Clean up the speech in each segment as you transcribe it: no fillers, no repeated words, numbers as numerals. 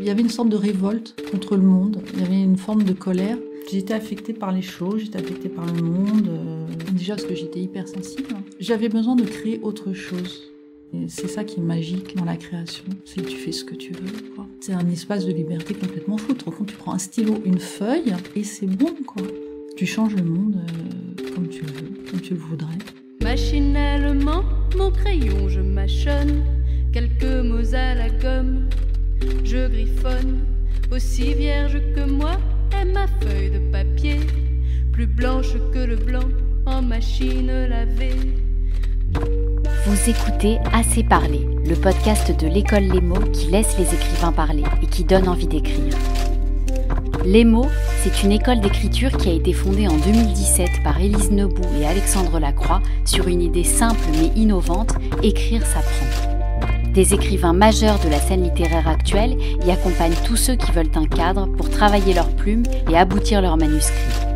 y avait une sorte de révolte contre le monde, il y avait une forme de colère. J'étais affectée par les choses, j'étais affectée par le monde, déjà parce que j'étais hypersensible. J'avais besoin de créer autre chose. Et c'est ça qui est magique dans la création, c'est que tu fais ce que tu veux, quoi. C'est un espace de liberté complètement fou. Au fond, tu prends un stylo, une feuille, et c'est bon, quoi. Tu changes le monde comme tu le veux, comme tu le voudrais. Machinalement, mon crayon, je mâchonne quelques mots à la gomme. Je griffonne, aussi vierge que moi est ma feuille de papier, plus blanche que le blanc en machine lavée. Vous écoutez Assez parler, le podcast de l'école Les Mots qui laisse les écrivains parler et qui donne envie d'écrire. Les Mots, c'est une école d'écriture qui a été fondée en 2017 par Élise Nebout et Alexandre Lacroix sur une idée simple mais innovante, écrire s'apprend. Des écrivains majeurs de la scène littéraire actuelle y accompagnent tous ceux qui veulent un cadre pour travailler leurs plumes et aboutir leurs manuscrits.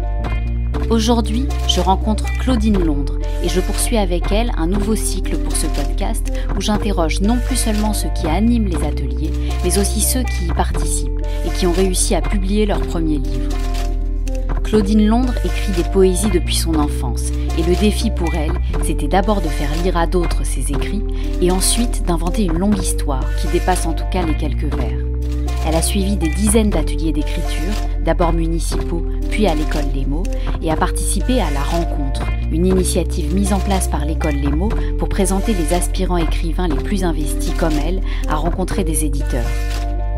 Aujourd'hui, je rencontre Claudine Londres et je poursuis avec elle un nouveau cycle pour ce podcast où j'interroge non plus seulement ceux qui animent les ateliers, mais aussi ceux qui y participent et qui ont réussi à publier leur premier livre. Claudine Londres écrit des poésies depuis son enfance et le défi pour elle, c'était d'abord de faire lire à d'autres ses écrits et ensuite d'inventer une longue histoire qui dépasse en tout cas les quelques vers. Elle a suivi des dizaines d'ateliers d'écriture, d'abord municipaux, puis à l'école Les Mots, et a participé à La Rencontre, une initiative mise en place par l'école Les Mots pour présenter les aspirants écrivains les plus investis comme elle à rencontrer des éditeurs.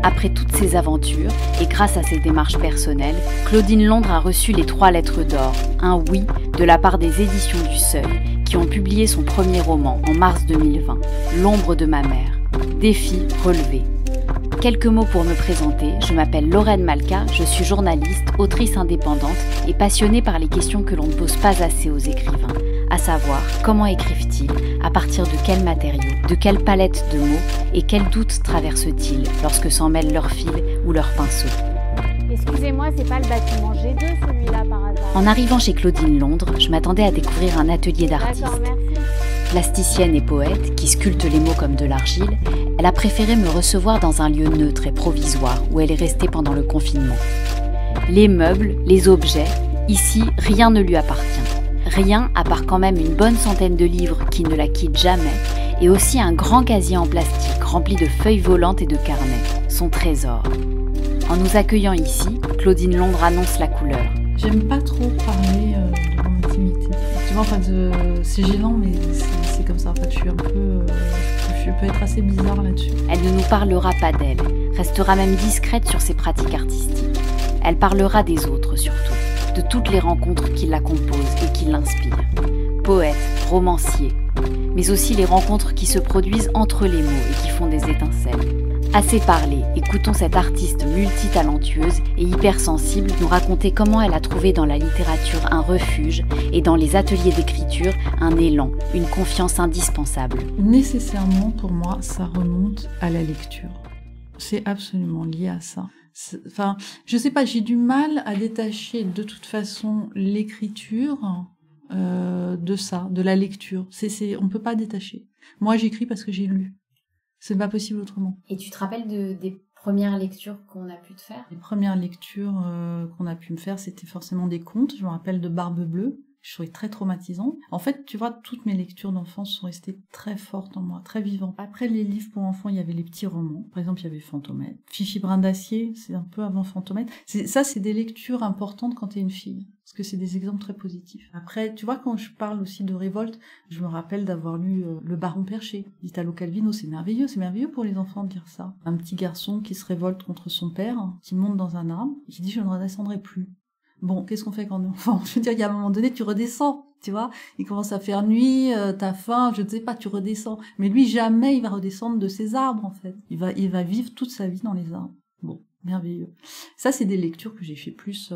Après toutes ces aventures, et grâce à ses démarches personnelles, Claudine Londres a reçu les 3 lettres d'or, un oui, de la part des éditions du Seuil, qui ont publié son premier roman en mars 2020, L'ombre de ma mère. Défi relevé. Quelques mots pour me présenter, je m'appelle Lorraine Malka, je suis journaliste, autrice indépendante et passionnée par les questions que l'on ne pose pas assez aux écrivains, à savoir comment écrivent-ils, à partir de quels matériaux, de quelle palette de mots et quels doutes traversent-ils lorsque s'en mêlent leurs fils ou leurs pinceaux. Excusez-moi, c'est pas le bâtiment G2 celui-là par hasard? En arrivant chez Claudine Londres, je m'attendais à découvrir un atelier d'artiste. D'accord, merci. Plasticienne et poète, qui sculpte les mots comme de l'argile, elle a préféré me recevoir dans un lieu neutre et provisoire où elle est restée pendant le confinement. Les meubles, les objets, ici, rien ne lui appartient. Rien à part quand même une bonne centaine de livres qui ne la quittent jamais et aussi un grand casier en plastique rempli de feuilles volantes et de carnets, son trésor. En nous accueillant ici, Claudine Londres annonce la couleur. J'aime pas trop parler de mon intimité. Tu vois, en fait, c'est gênant, mais c'est comme ça. En fait, je peux être assez bizarre là-dessus. Elle ne nous parlera pas d'elle, restera même discrète sur ses pratiques artistiques. Elle parlera des autres surtout, de toutes les rencontres qui la composent et qui l'inspirent. Poète, romancier, mais aussi les rencontres qui se produisent entre les mots et qui font des étincelles. Assez parlé, écoutons cette artiste multitalentueuse et hypersensible nous raconter comment elle a trouvé dans la littérature un refuge et dans les ateliers d'écriture un élan, une confiance indispensable. Nécessairement, pour moi, ça remonte à la lecture. C'est absolument lié à ça. Enfin, je sais pas, j'ai du mal à détacher de toute façon l'écriture de ça, de la lecture. On peut pas détacher. Moi, j'écris parce que j'ai lu. C'est pas possible autrement. Et tu te rappelles des premières lectures qu'on a pu te faire? Les premières lectures qu'on a pu me faire, c'était forcément des contes. Je me rappelle de Barbe Bleue. Je trouvais très traumatisant. En fait, tu vois, toutes mes lectures d'enfance sont restées très fortes en moi, très vivantes. Après les livres pour enfants, il y avait les petits romans. Par exemple, il y avait Fantomette. Fifi Brin d'Acier, c'est un peu avant Fantomette. C'est des lectures importantes quand t'es une fille. Parce que c'est des exemples très positifs. Après, tu vois, quand je parle aussi de révolte, je me rappelle d'avoir lu Le Baron Perché d'Italo Calvino. C'est merveilleux pour les enfants de lire ça. Un petit garçon qui se révolte contre son père, qui monte dans un arbre, et qui dit « je ne redescendrai plus ». Bon, qu'est-ce qu'on fait quand on est enfant? Je veux dire, il y a un moment donné, tu redescends, tu vois. Il commence à faire nuit, t'as faim, je ne sais pas, tu redescends. Mais lui, jamais il va redescendre de ses arbres, en fait. Il va vivre toute sa vie dans les arbres. Bon, merveilleux. Ça, c'est des lectures que j'ai fait plus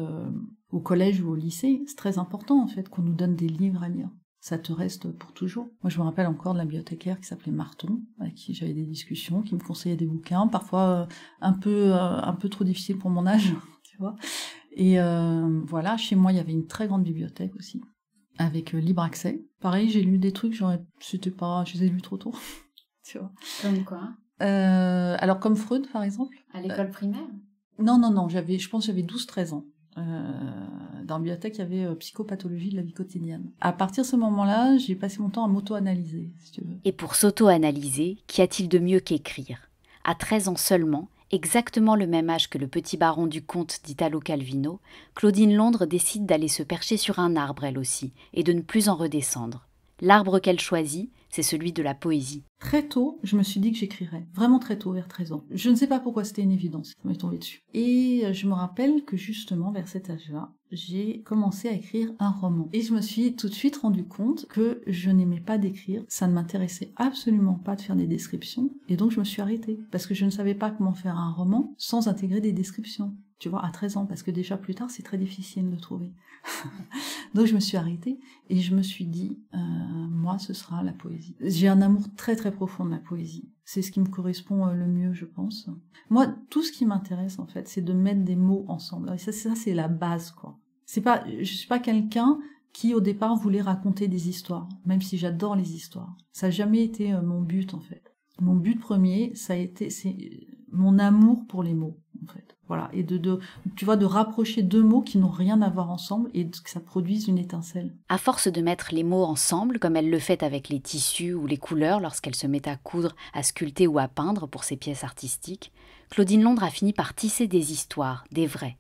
au collège ou au lycée. C'est très important, en fait, qu'on nous donne des livres à lire. Ça te reste pour toujours. Moi, je me rappelle encore de la bibliothécaire qui s'appelait Marton, avec qui j'avais des discussions, qui me conseillait des bouquins, parfois un peu trop difficiles pour mon âge, tu vois. Et voilà, chez moi, il y avait une très grande bibliothèque aussi, avec libre accès. Pareil, j'ai lu des trucs, je les ai lus trop tôt, tu vois. Comme quoi? Alors comme Freud, par exemple. À l'école primaire? Non, je pense que j'avais 12-13 ans. Dans la bibliothèque, il y avait psychopathologie de la vie quotidienne. À partir de ce moment-là, j'ai passé mon temps à m'auto-analyser, si tu veux. Et pour s'auto-analyser, qu'y a-t-il de mieux qu'écrire ? À 13 ans seulement, exactement le même âge que le petit baron du comte d'Italo Calvino, Claudine Londres décide d'aller se percher sur un arbre elle aussi, et de ne plus en redescendre. L'arbre qu'elle choisit, c'est celui de la poésie. Très tôt, je me suis dit que j'écrirais. Vraiment très tôt, vers 13 ans. Je ne sais pas pourquoi, c'était une évidence. Ça m'est tombé dessus. Et je me rappelle que justement, vers cet âge-là, j'ai commencé à écrire un roman. Et je me suis tout de suite rendu compte que je n'aimais pas d'écrire. Ça ne m'intéressait absolument pas de faire des descriptions. Et donc, je me suis arrêtée. Parce que je ne savais pas comment faire un roman sans intégrer des descriptions. Tu vois, à 13 ans, parce que déjà plus tard, c'est très difficile de trouver. Donc je me suis arrêtée et je me suis dit, moi, ce sera la poésie. J'ai un amour très très profond de la poésie. C'est ce qui me correspond le mieux, je pense. Moi, tout ce qui m'intéresse, en fait, c'est de mettre des mots ensemble. Et ça c'est la base, quoi. Je suis pas quelqu'un qui, au départ, voulait raconter des histoires, même si j'adore les histoires. Ça n'a jamais été mon but, en fait. Mon but premier, c'est mon amour pour les mots, en fait. Voilà, et tu vois, de rapprocher deux mots qui n'ont rien à voir ensemble et que ça produise une étincelle. À force de mettre les mots ensemble, comme elle le fait avec les tissus ou les couleurs lorsqu'elle se met à coudre, à sculpter ou à peindre pour ses pièces artistiques, Claudine Londres a fini par tisser des histoires, des vraies.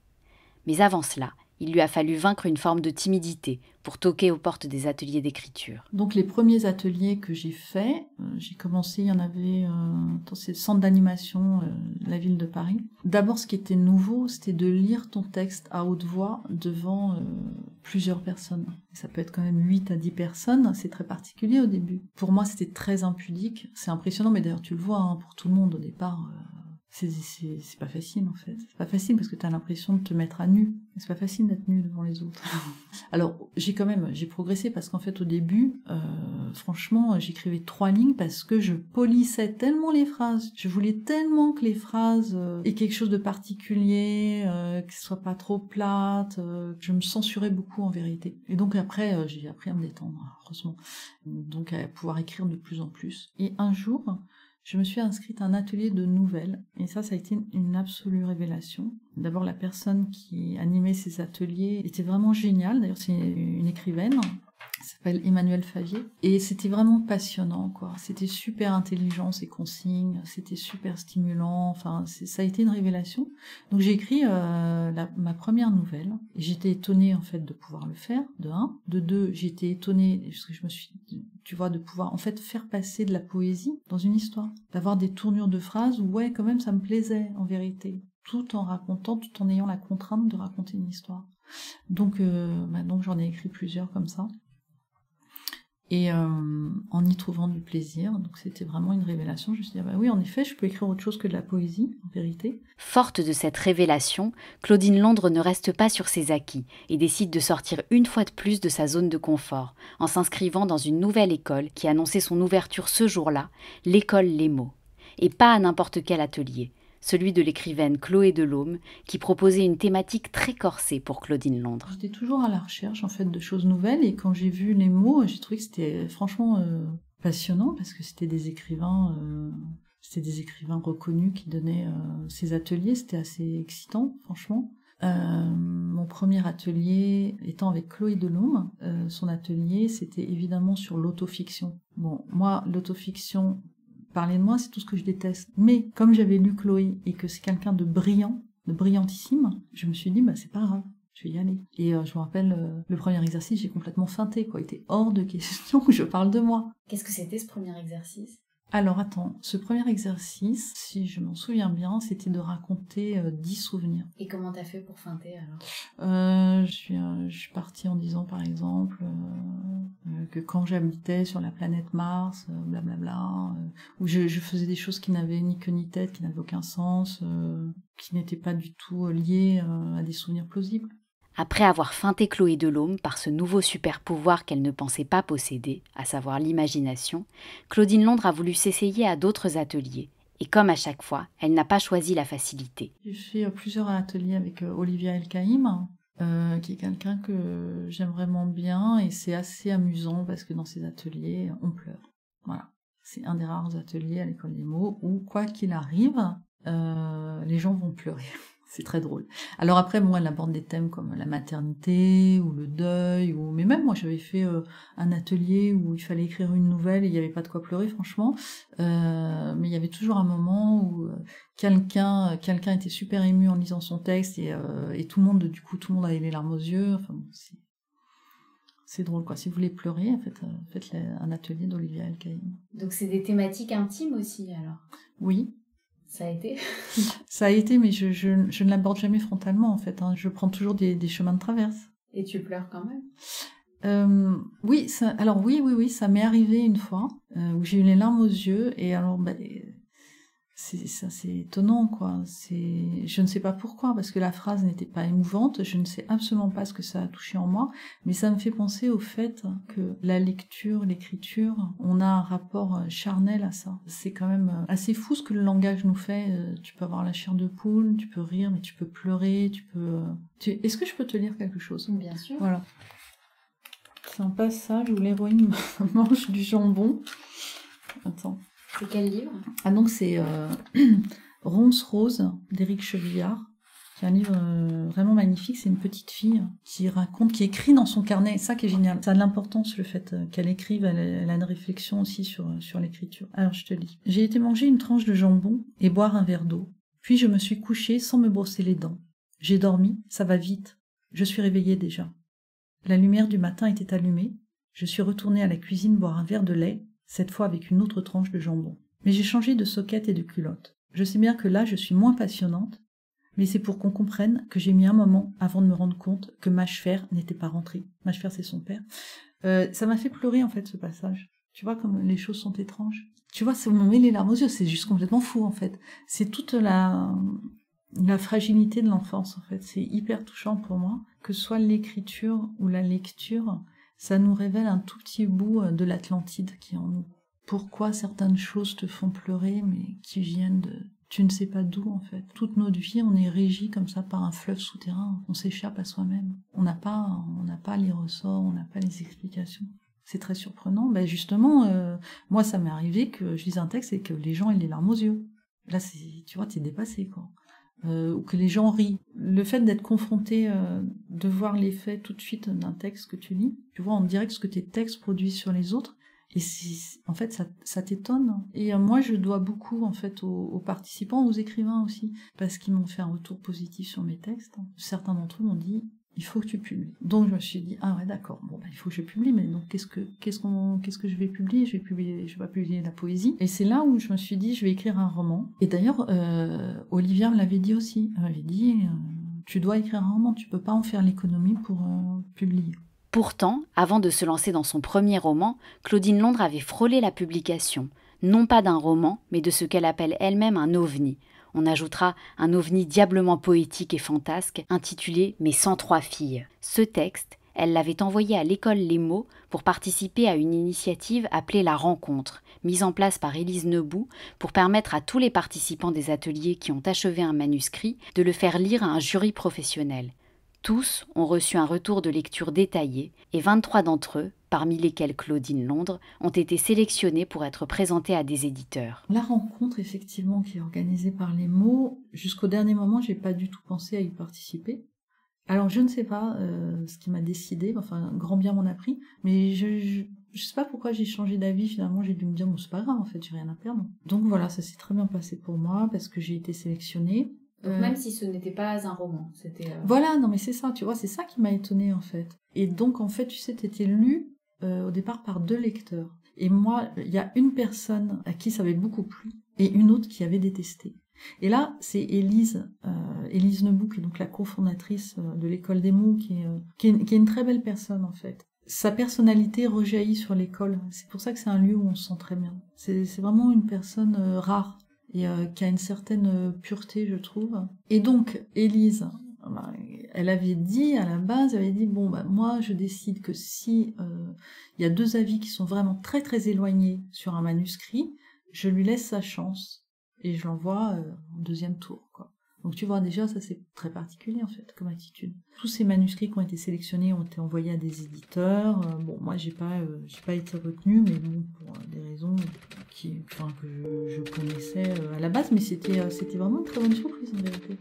Mais avant cela, il lui a fallu vaincre une forme de timidité pour toquer aux portes des ateliers d'écriture. Donc les premiers ateliers que j'ai faits, j'ai commencé, il y en avait dans ces centres d'animation de la ville de Paris. D'abord, ce qui était nouveau, c'était de lire ton texte à haute voix devant plusieurs personnes. Ça peut être quand même 8 à 10 personnes, c'est très particulier au début. Pour moi, c'était très impudique, c'est impressionnant, mais d'ailleurs tu le vois, pour tout le monde au départ... C'est pas facile en fait. C'est pas facile parce que t'as l'impression de te mettre à nu. C'est pas facile d'être nu devant les autres. Alors j'ai progressé parce qu'en fait au début, franchement, j'écrivais 3 lignes parce que je polissais tellement les phrases. Je voulais tellement que les phrases aient quelque chose de particulier, qu'elles soient pas trop plates. Je me censurais beaucoup en vérité. Et donc après, j'ai appris à me détendre, heureusement. Donc à pouvoir écrire de plus en plus. Et un jour, je me suis inscrite à un atelier de nouvelles, et ça a été une absolue révélation. D'abord, la personne qui animait ces ateliers était vraiment géniale, d'ailleurs c'est une écrivaine, elle s'appelle Emmanuelle Favier, et c'était vraiment passionnant, quoi. C'était super intelligent, ces consignes, c'était super stimulant, enfin, ça a été une révélation. Donc j'ai écrit ma première nouvelle, et j'étais étonnée, en fait, de pouvoir le faire, de 1. De 2, j'étais étonnée, parce que je me suis dit, tu vois, de pouvoir, en fait, faire passer de la poésie dans une histoire. D'avoir des tournures de phrases où, ouais, quand même, ça me plaisait, en vérité. Tout en racontant, tout en ayant la contrainte de raconter une histoire. Donc j'en ai écrit plusieurs comme ça. Et en y trouvant du plaisir, donc c'était vraiment une révélation. Je me suis dit, oui, en effet, je peux écrire autre chose que de la poésie, en vérité. Forte de cette révélation, Claudine Londres ne reste pas sur ses acquis et décide de sortir une fois de plus de sa zone de confort, en s'inscrivant dans une nouvelle école qui annonçait son ouverture ce jour-là, l'école Les Mots. Et pas à n'importe quel atelier, celui de l'écrivaine Chloé Delhomme, qui proposait une thématique très corsée pour Claudine Londres. J'étais toujours à la recherche, en fait, de choses nouvelles, et quand j'ai vu Les Mots, j'ai trouvé que c'était franchement passionnant, parce que c'était des écrivains reconnus qui donnaient ces ateliers, c'était assez excitant, franchement. Mon premier atelier étant avec Chloé Delhomme, son atelier, c'était évidemment sur l'autofiction. Bon, moi, l'autofiction... Parler de moi, c'est tout ce que je déteste. Mais comme j'avais lu Chloé et que c'est quelqu'un de brillant, de brillantissime, je me suis dit, c'est pas grave, je vais y aller. Et je me rappelle, le premier exercice, j'ai complètement feinté, quoi. Il était hors de question que je parle de moi. Qu'est-ce que c'était ce premier exercice ? Alors attends, ce premier exercice, si je m'en souviens bien, c'était de raconter 10 souvenirs. Et comment t'as fait pour feinter alors ? Je suis partie en disant par exemple que quand j'habitais sur la planète Mars, blablabla, où je faisais des choses qui n'avaient ni queue ni tête, qui n'avaient aucun sens, qui n'étaient pas du tout liées à des souvenirs plausibles. Après avoir feinté Chloé Delhomme par ce nouveau super-pouvoir qu'elle ne pensait pas posséder, à savoir l'imagination, Claudine Londres a voulu s'essayer à d'autres ateliers. Et comme à chaque fois, elle n'a pas choisi la facilité. J'ai fait plusieurs ateliers avec Olivia El-Kaïm, qui est quelqu'un que j'aime vraiment bien, et c'est assez amusant parce que dans ces ateliers, on pleure. Voilà. C'est un des rares ateliers à l'école des mots où, quoi qu'il arrive, les gens vont pleurer. C'est très drôle. Alors après, bon, elle aborde des thèmes comme la maternité ou le deuil, mais même moi, j'avais fait un atelier où il fallait écrire une nouvelle et il n'y avait pas de quoi pleurer, franchement. Mais il y avait toujours un moment où quelqu'un était super ému en lisant son texte et tout le monde avait les larmes aux yeux. Enfin, bon, c'est drôle, quoi. Si vous voulez pleurer, faites un atelier d'Olivia Elkaïm. Donc c'est des thématiques intimes aussi, alors? Oui. Ça a été? Ça a été, mais je ne l'aborde jamais frontalement, en fait. Hein. Je prends toujours des chemins de traverse. Et tu pleures quand même? Oui, ça m'est arrivé une fois, où j'ai eu les larmes aux yeux, et alors, c'est étonnant, quoi. Je ne sais pas pourquoi, parce que la phrase n'était pas émouvante, je ne sais absolument pas ce que ça a touché en moi, mais ça me fait penser au fait que la lecture, l'écriture, on a un rapport charnel à ça. C'est quand même assez fou ce que le langage nous fait. Tu peux avoir la chair de poule, tu peux rire, mais tu peux pleurer, Est-ce que je peux te lire quelque chose? Bien sûr. Voilà. C'est un passage où l'héroïne mange du jambon. Attends. C'est quel livre? Ah donc c'est Ronce Rose d'Éric Chevillard, qui est un livre vraiment magnifique. C'est une petite fille qui écrit dans son carnet, et ça qui est génial. Ça a de l'importance le fait qu'elle écrive, elle a une réflexion aussi sur l'écriture. Alors je te lis. J'ai été manger une tranche de jambon et boire un verre d'eau. Puis je me suis couchée sans me brosser les dents. J'ai dormi, ça va vite. Je suis réveillée déjà. La lumière du matin était allumée. Je suis retournée à la cuisine boire un verre de lait, cette fois avec une autre tranche de jambon. Mais j'ai changé de soquette et de culotte. Je sais bien que là, je suis moins passionnante, mais c'est pour qu'on comprenne que j'ai mis un moment avant de me rendre compte que Mâchefer n'était pas rentré. Mâchefer, c'est son père. Ça m'a fait pleurer, en fait, ce passage. Tu vois comme les choses sont étranges. Tu vois, ça me met les larmes aux yeux, c'est juste complètement fou, en fait. C'est toute la fragilité de l'enfance, en fait. C'est hyper touchant pour moi. Que ce soit l'écriture ou la lecture, ça nous révèle un tout petit bout de l'Atlantide qui est en nous. Pourquoi certaines choses te font pleurer, mais qui viennent de... Tu ne sais pas d'où, en fait. Toute notre vie, on est régi comme ça par un fleuve souterrain. On s'échappe à soi-même. On n'a pas les ressorts, on n'a pas les explications. C'est très surprenant. Ben justement, moi, ça m'est arrivé que je lise un texte et que les gens aient les larmes aux yeux. Là, tu vois, t'es dépassé, quoi. Ou que les gens rient. Le fait d'être confronté, de voir l'effet tout de suite d'un texte que tu lis, tu vois en direct ce que tes textes produisent sur les autres, et en fait ça t'étonne. Et moi je dois beaucoup en fait aux participants, aux écrivains aussi, parce qu'ils m'ont fait un retour positif sur mes textes. Certains d'entre eux m'ont dit il faut que tu publies. Donc je me suis dit ah ouais d'accord, bon il faut que je publie, mais donc qu'est-ce que je vais publier? Je vais pas publier la poésie. Et c'est là où je me suis dit je vais écrire un roman. Et d'ailleurs Olivia me l'avait dit aussi. Elle m'avait dit tu dois écrire un roman, tu peux pas en faire l'économie pour publier. Pourtant, avant de se lancer dans son premier roman, Claudine Londres avait frôlé la publication, non pas d'un roman, mais de ce qu'elle appelle elle-même un ovni. On ajoutera un ovni diablement poétique et fantasque, intitulé « Mes 103 filles ». Ce texte, elle l'avait envoyé à l'école Les Mots pour participer à une initiative appelée La Rencontre, mise en place par Élise Nebout pour permettre à tous les participants des ateliers qui ont achevé un manuscrit de le faire lire à un jury professionnel. Tous ont reçu un retour de lecture détaillé et 23 d'entre eux, parmi lesquels Claudine Londres, ont été sélectionnés pour être présentés à des éditeurs. La rencontre, effectivement, qui est organisée par Les Mots, jusqu'au dernier moment, j'ai pas du tout pensé à y participer. Alors, je ne sais pas ce qui m'a décidé, enfin, grand bien m'en a pris, mais je sais pas pourquoi j'ai changé d'avis, finalement, j'ai dû me dire, bon, c'est pas grave, en fait, j'ai rien à perdre. Donc voilà, ça s'est très bien passé pour moi, parce que j'ai été sélectionnée. Donc même si ce n'était pas un roman, c'était... Voilà, non mais c'est ça, tu vois, c'est ça qui m'a étonnée en fait. Et donc en fait, tu sais, t'étais lu au départ par 2 lecteurs. Et moi, il y a une personne à qui ça avait beaucoup plu et une autre qui avait détesté. Et là, c'est Élise Nebout, qui est donc la cofondatrice de l'école des mots, qui est une très belle personne en fait. Sa personnalité rejaillit sur l'école. C'est pour ça que c'est un lieu où on se sent très bien. C'est vraiment une personne rare. Et qui a une certaine pureté, je trouve. Et donc, Élise, elle avait dit, à la base, elle avait dit, bon, moi, je décide que si y a 2 avis qui sont vraiment très, très éloignés sur un manuscrit, je lui laisse sa chance, et je l'envoie en 2e tour, quoi. Donc tu vois, déjà, ça c'est très particulier en fait, comme attitude. Tous ces manuscrits qui ont été sélectionnés ont été envoyés à des éditeurs. Bon, moi j'ai pas été retenue, mais bon, pour des raisons que je connaissais à la base, mais c'était vraiment une très bonne surprise en vérité.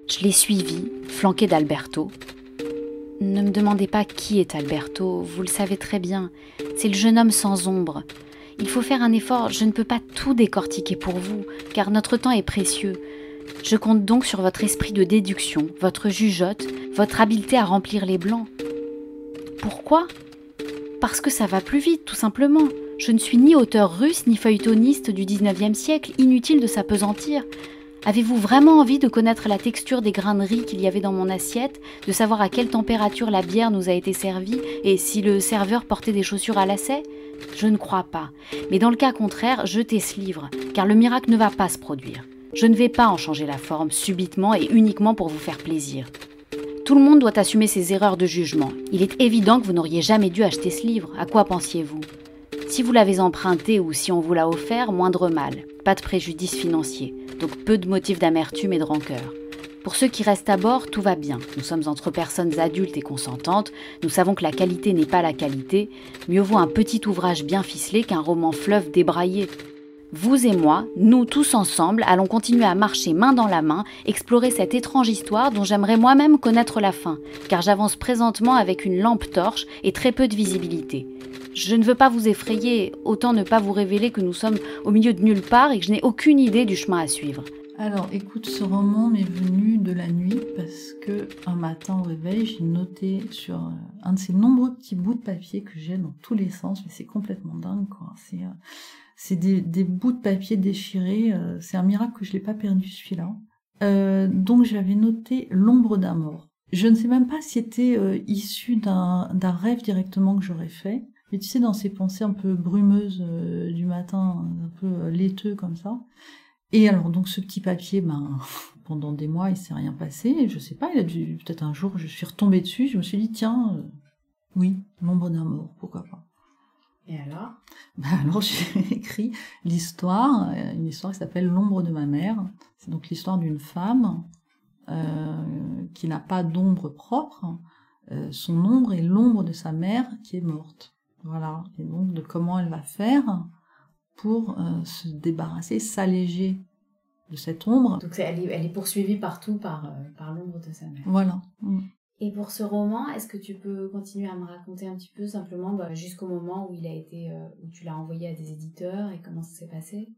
Je l'ai suivi, flanqué d'Alberto. Ne me demandez pas qui est Alberto, vous le savez très bien. C'est le jeune homme sans ombre. Il faut faire un effort, je ne peux pas tout décortiquer pour vous, car notre temps est précieux. Je compte donc sur votre esprit de déduction, votre jugeote, votre habileté à remplir les blancs. Pourquoi ? Parce que ça va plus vite, tout simplement. Je ne suis ni auteur russe, ni feuilletoniste du 19e siècle, inutile de s'apesantir. Avez-vous vraiment envie de connaître la texture des grains de riz qu'il y avait dans mon assiette, de savoir à quelle température la bière nous a été servie et si le serveur portait des chaussures à lacets ? Je ne crois pas. Mais dans le cas contraire, jetez ce livre, car le miracle ne va pas se produire. Je ne vais pas en changer la forme subitement et uniquement pour vous faire plaisir. Tout le monde doit assumer ses erreurs de jugement. Il est évident que vous n'auriez jamais dû acheter ce livre. À quoi pensiez-vous ? Si vous l'avez emprunté ou si on vous l'a offert, moindre mal. Pas de préjudice financier. Donc peu de motifs d'amertume et de rancœur. Pour ceux qui restent à bord, tout va bien. Nous sommes entre personnes adultes et consentantes. Nous savons que la qualité n'est pas la qualité. Mieux vaut un petit ouvrage bien ficelé qu'un roman fleuve débraillé. Vous et moi, nous tous ensemble, allons continuer à marcher main dans la main, explorer cette étrange histoire dont j'aimerais moi-même connaître la fin, car j'avance présentement avec une lampe torche et très peu de visibilité. Je ne veux pas vous effrayer, autant ne pas vous révéler que nous sommes au milieu de nulle part et que je n'ai aucune idée du chemin à suivre. Alors, écoute, ce roman m'est venu de la nuit parce que un matin au réveil, j'ai noté sur un de ces nombreux petits bouts de papier que j'ai dans tous les sens, mais c'est complètement dingue, quoi. C'est des bouts de papier déchirés. C'est un miracle que je l'ai pas perdu celui-là. Donc j'avais noté l'ombre d'un mort. Je ne sais même pas si c'était issu d'un rêve directement que j'aurais fait. Mais tu sais, dans ces pensées un peu brumeuses du matin, un peu laiteux comme ça. Et alors donc ce petit papier, pendant des mois il s'est rien passé. Je sais pas, il a dû peut-être un jour je suis retombée dessus. Je me suis dit tiens, oui, l'ombre d'un mort, pourquoi pas. Et alors ? Alors j'ai écrit l'histoire, une histoire qui s'appelle L'ombre de ma mère. C'est donc l'histoire d'une femme qui n'a pas d'ombre propre. Son ombre est l'ombre de sa mère qui est morte. Voilà, et donc de comment elle va faire pour se débarrasser, s'alléger de cette ombre. Donc elle est poursuivie partout par l'ombre de sa mère. Voilà. Et pour ce roman, est-ce que tu peux continuer à me raconter un petit peu simplement jusqu'au moment où où tu l'as envoyé à des éditeurs et comment ça s'est passé ?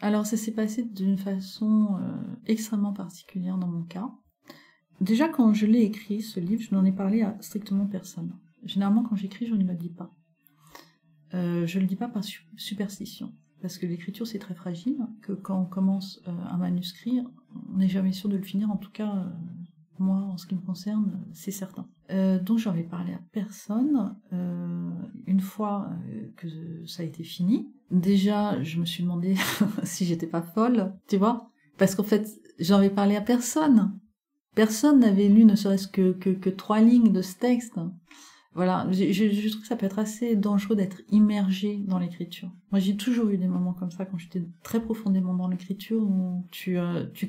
Alors ça s'est passé d'une façon extrêmement particulière dans mon cas. Déjà quand je l'ai écrit, ce livre, je n'en ai parlé à strictement personne. Généralement quand j'écris, je ne le dis pas. Je le dis pas par superstition. Parce que l'écriture c'est très fragile, que quand on commence un manuscrit, on n'est jamais sûr de le finir, en tout cas... Moi, en ce qui me concerne, c'est certain. Donc, j'en ai parlé à personne. Une fois que ça a été fini, déjà, je me suis demandé si j'étais pas folle, tu vois, parce qu'en fait, j'en ai parlé à personne. Personne n'avait lu ne serait-ce que 3 lignes de ce texte. Voilà, je trouve que ça peut être assez dangereux d'être immergé dans l'écriture. Moi, j'ai toujours eu des moments comme ça quand j'étais très profondément dans l'écriture où tu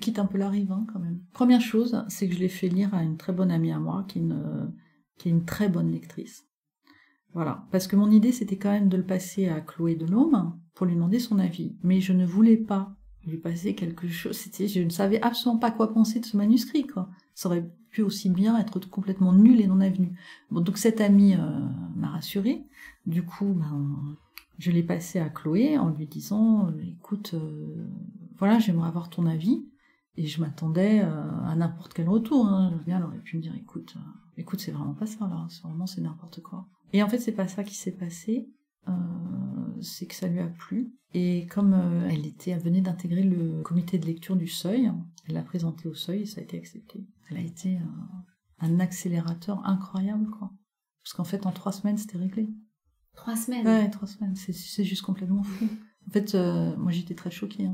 quittes un peu la rive, quand même. Première chose, c'est que je l'ai fait lire à une très bonne amie à moi qui est une très bonne lectrice. Voilà, parce que mon idée, c'était quand même de le passer à Chloé Delhomme pour lui demander son avis. Mais je ne voulais pas lui passer quelque chose. Je ne savais absolument pas quoi penser de ce manuscrit, quoi. Ça aurait pu aussi bien être complètement nul et non avenu. Bon, donc cette amie m'a rassurée. Du coup, je l'ai passé à Chloé en lui disant écoute, voilà, j'aimerais avoir ton avis. Et je m'attendais à n'importe quel retour. Bien, elle aurait pu me dire écoute, c'est vraiment pas ça là, c'est n'importe quoi. Et en fait, c'est pas ça qui s'est passé. C'est que ça lui a plu. Et comme elle venait d'intégrer le comité de lecture du Seuil, elle l'a présenté au Seuil et ça a été accepté. Elle a été un accélérateur incroyable, quoi. Parce qu'en fait, en 3 semaines, c'était réglé. 3 semaines ? Ouais, 3 semaines. C'est juste complètement fou. En fait, moi, j'étais très choquée.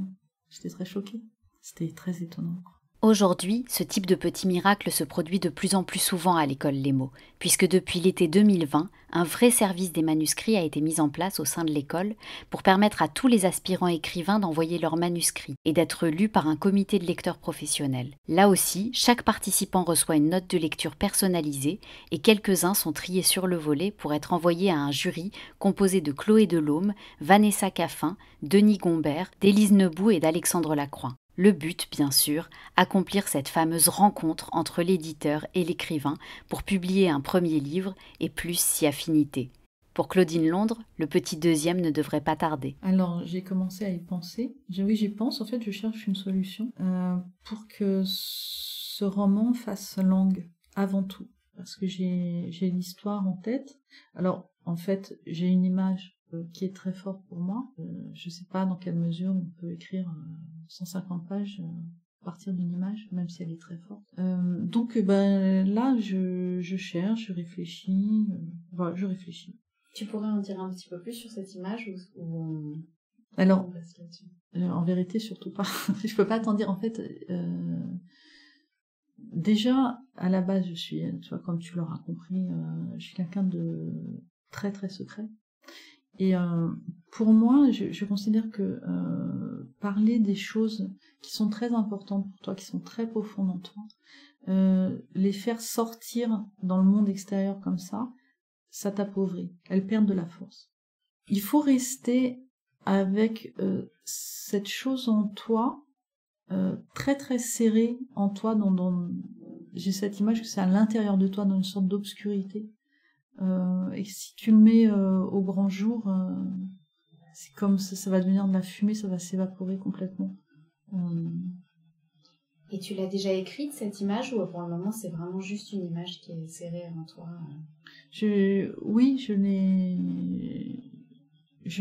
J'étais très choquée. C'était très étonnant. Aujourd'hui, ce type de petit miracle se produit de plus en plus souvent à l'école Les Mots, puisque depuis l'été 2020, un vrai service des manuscrits a été mis en place au sein de l'école pour permettre à tous les aspirants écrivains d'envoyer leurs manuscrits et d'être lus par un comité de lecteurs professionnels. Là aussi, chaque participant reçoit une note de lecture personnalisée et quelques-uns sont triés sur le volet pour être envoyés à un jury composé de Chloé Delhomme, Vanessa Caffin, Denis Gombert, d'Élise Nebout et d'Alexandre Lacroix. Le but, bien sûr, accomplir cette fameuse rencontre entre l'éditeur et l'écrivain pour publier un premier livre et plus si affinité. Pour Claudine Londres, le petit deuxième ne devrait pas tarder. Alors, j'ai commencé à y penser. Oui, j'y pense. En fait, je cherche une solution pour que ce roman fasse langue avant tout. Parce que j'ai l'histoire en tête. Alors, en fait, j'ai une image qui est très forte pour moi. Je sais pas dans quelle mesure on peut écrire 150 pages à partir d'une image, même si elle est très forte. Donc là, je cherche, je réfléchis. Voilà, je réfléchis. Tu pourrais en dire un petit peu plus sur cette image ou Alors, on reste là-dessus? En vérité, surtout pas. Je peux pas t'en dire. En fait, déjà, à la base, je suis, tu vois, comme tu l'auras compris, je suis quelqu'un de très très secret. Et pour moi, je considère que parler des choses qui sont très importantes pour toi, qui sont très profondes en toi, les faire sortir dans le monde extérieur comme ça t'appauvrit. Elles perdent de la force. Il faut rester avec cette chose en toi, très très serrée en toi. J'ai cette image que c'est à l'intérieur de toi, dans une sorte d'obscurité. Et si tu le mets au grand jour, c'est comme ça va devenir de la fumée, ça va s'évaporer complètement. Et tu l'as déjà écrite, cette image, ou pour le moment c'est vraiment juste une image qui est serrée en toi? Oui, je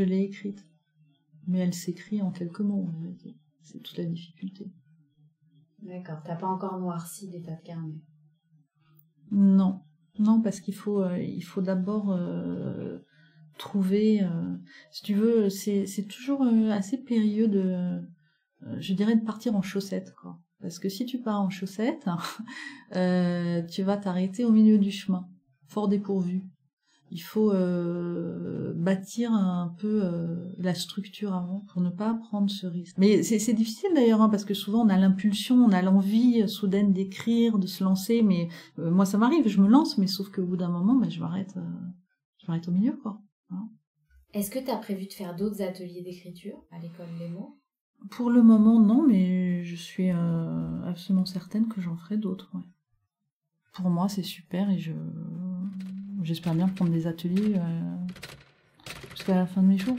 l'ai écrite, mais elle s'écrit en quelques mots en réalité. C'est toute la difficulté. D'accord, t'as pas encore noirci l'état de carnet? Non, parce qu'il faut d'abord trouver. Si tu veux, c'est toujours assez périlleux je dirais, de partir en chaussettes, quoi. Parce que si tu pars en chaussettes, tu vas t'arrêter au milieu du chemin, fort dépourvu. Il faut bâtir un peu la structure avant pour ne pas prendre ce risque. Mais c'est difficile d'ailleurs, parce que souvent on a l'impulsion, on a l'envie soudaine d'écrire, de se lancer. Mais moi ça m'arrive, je me lance, mais sauf qu'au bout d'un moment, je m'arrête au milieu, quoi. Hein. Est-ce que tu as prévu de faire d'autres ateliers d'écriture à l'école Les Mots? Pour le moment, non, mais je suis absolument certaine que j'en ferai d'autres. Ouais. Pour moi, c'est super et j'espère bien prendre des ateliers jusqu'à la fin de mes jours.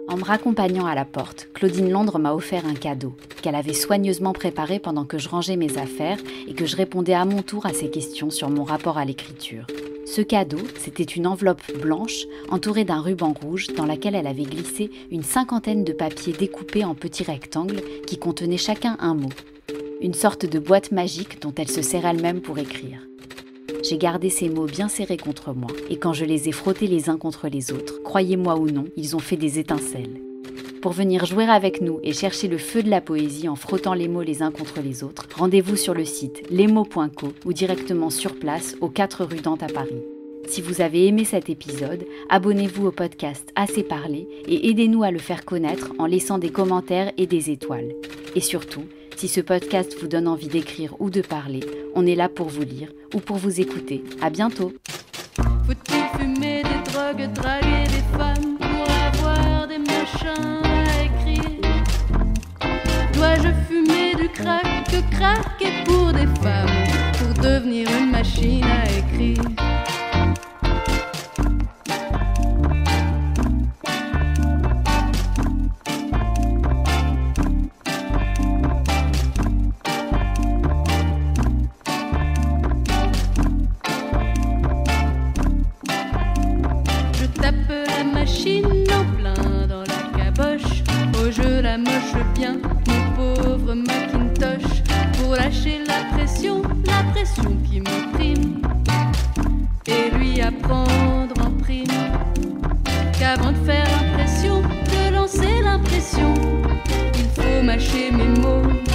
En me raccompagnant à la porte, Claudine Londres m'a offert un cadeau qu'elle avait soigneusement préparé pendant que je rangeais mes affaires et que je répondais à mon tour à ses questions sur mon rapport à l'écriture. Ce cadeau, c'était une enveloppe blanche entourée d'un ruban rouge dans laquelle elle avait glissé une 50aine de papiers découpés en petits rectangles qui contenaient chacun un mot. Une sorte de boîte magique dont elle se sert elle-même pour écrire. J'ai gardé ces mots bien serrés contre moi, et quand je les ai frottés les uns contre les autres, croyez-moi ou non, ils ont fait des étincelles. Pour venir jouer avec nous et chercher le feu de la poésie en frottant les mots les uns contre les autres, rendez-vous sur le site lesmots.co ou directement sur place aux 4 rue Dante à Paris. Si vous avez aimé cet épisode, abonnez-vous au podcast Assez parlé et aidez-nous à le faire connaître en laissant des commentaires et des étoiles. Et surtout, si ce podcast vous donne envie d'écrire ou de parler, on est là pour vous lire ou pour vous écouter. À bientôt. Faut-il fumer des drogues, draguer des femmes pour avoir des machins à écrire? Dois-je fumer du crack que craquer pour des femmes pour devenir une machine à écrire? En plein dans la caboche, oh je la moche bien, mon pauvre Macintosh, pour lâcher la pression qui m'opprime, et lui apprendre en prime qu'avant de faire l'impression, de lancer l'impression, il faut mâcher mes mots.